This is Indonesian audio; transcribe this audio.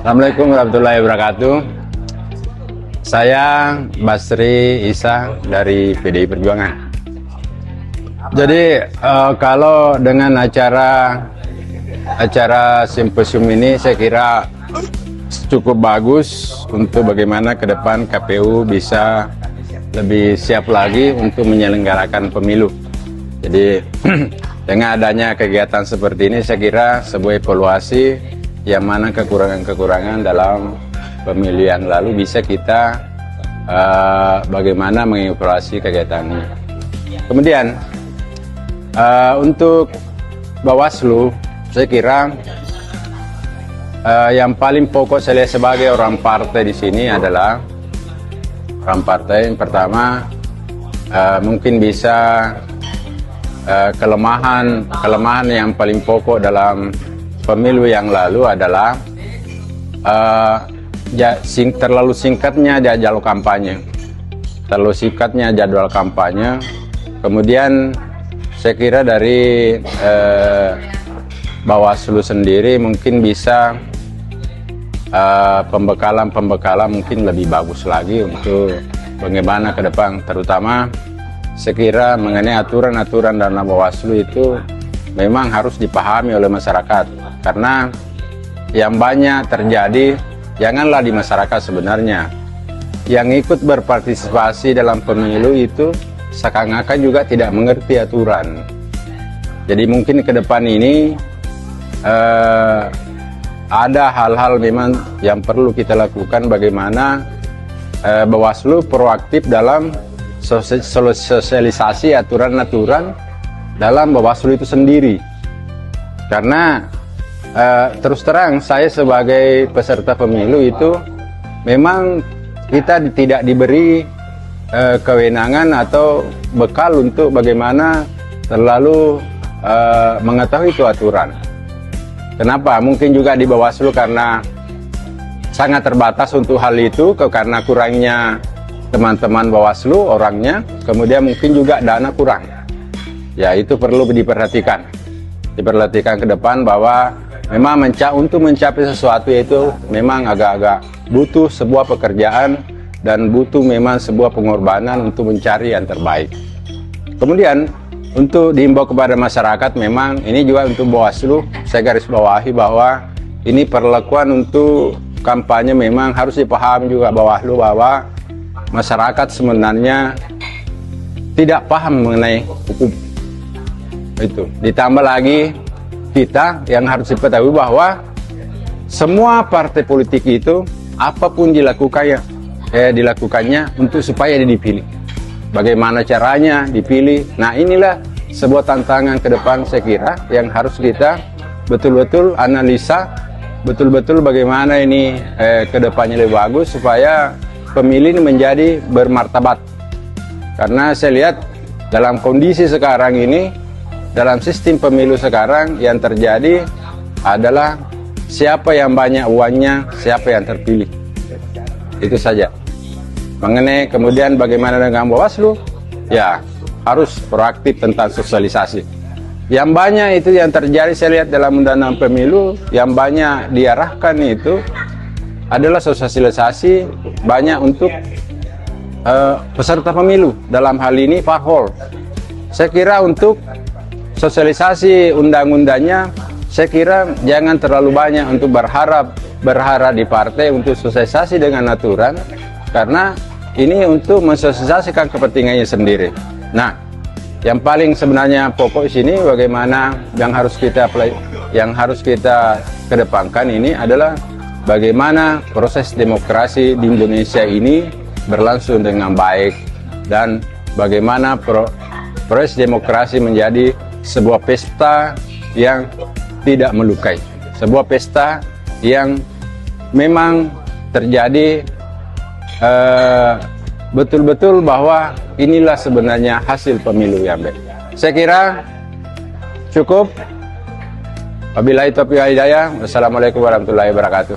Assalamualaikum warahmatullahi wabarakatuh. Saya Basri Isa dari PDI Perjuangan. Jadi kalau dengan acara simposium ini saya kira cukup bagus untuk bagaimana ke depan KPU bisa lebih siap lagi untuk menyelenggarakan pemilu. Jadi dengan adanya kegiatan seperti ini saya kira sebuah evaluasi yang mana kekurangan-kekurangan dalam pemilu yang lalu bisa kita bagaimana mengevaluasi kegiatan ini. Kemudian untuk Bawaslu saya kira yang paling pokok saya lihat sebagai orang partai di sini adalah orang partai yang pertama mungkin bisa kelemahan yang paling pokok dalam pemilu yang lalu adalah terlalu singkatnya jadwal kampanye. Kemudian saya kira dari Bawaslu sendiri mungkin bisa pembekalan mungkin lebih bagus lagi untuk bagaimana ke depan, terutama saya kira mengenai aturan-aturan dalam Bawaslu itu memang harus dipahami oleh masyarakat, karena yang banyak terjadi janganlah di masyarakat sebenarnya yang ikut berpartisipasi dalam pemilu itu seakan-akan juga tidak mengerti aturan. Jadi mungkin ke depan ini ada hal-hal memang yang perlu kita lakukan, bagaimana Bawaslu proaktif dalam sosialisasi aturan-aturan dalam Bawaslu itu sendiri. Karena terus terang saya sebagai peserta pemilu itu memang kita tidak diberi kewenangan atau bekal untuk bagaimana terlalu mengetahui itu aturan. Kenapa? Mungkin juga di Bawaslu karena sangat terbatas untuk hal itu, karena kurangnya teman-teman Bawaslu orangnya, kemudian mungkin juga dana kurang. Ya, itu perlu diperhatikan ke depan, bahwa memang untuk mencapai sesuatu itu memang agak-agak butuh sebuah pekerjaan dan butuh memang sebuah pengorbanan untuk mencari yang terbaik. Kemudian untuk diimbau kepada masyarakat, memang ini juga untuk Bawaslu, saya garis bawahi bahwa ini perlakuan untuk kampanye memang harus dipahami juga Bawaslu, bahwa masyarakat sebenarnya tidak paham mengenai hukum. Itu ditambah lagi kita yang harus diketahui bahwa semua partai politik itu apapun dilakukannya untuk supaya dia dipilih. Bagaimana caranya dipilih? Nah, inilah sebuah tantangan ke depan saya kira yang harus kita betul-betul analisa, betul-betul bagaimana ini ke depannya lebih bagus supaya pemilih ini menjadi bermartabat. Karena saya lihat dalam kondisi sekarang ini, dalam sistem pemilu sekarang yang terjadi adalah siapa yang banyak uangnya, siapa yang terpilih. Itu saja. Mengenai kemudian bagaimana dengan Bawaslu, ya harus proaktif tentang sosialisasi. Yang banyak itu yang terjadi saya lihat dalam undang-undang pemilu, yang banyak diarahkan itu adalah sosialisasi banyak untuk peserta pemilu. Dalam hal ini parpol. Saya kira untuk sosialisasi undang-undangnya, saya kira jangan terlalu banyak untuk berharap di partai untuk sosialisasi dengan aturan, karena ini untuk mensosialisasikan kepentingannya sendiri. Nah, yang paling sebenarnya pokok di sini bagaimana yang harus kita kedepankan ini adalah bagaimana proses demokrasi di Indonesia ini berlangsung dengan baik, dan bagaimana proses demokrasi menjadi sebuah pesta yang tidak melukai, sebuah pesta yang memang terjadi betul-betul bahwa inilah sebenarnya hasil pemilu yang baik. Saya kira cukup. Wabillahi taufiq wal hidayah. Wassalamualaikum warahmatullahi wabarakatuh.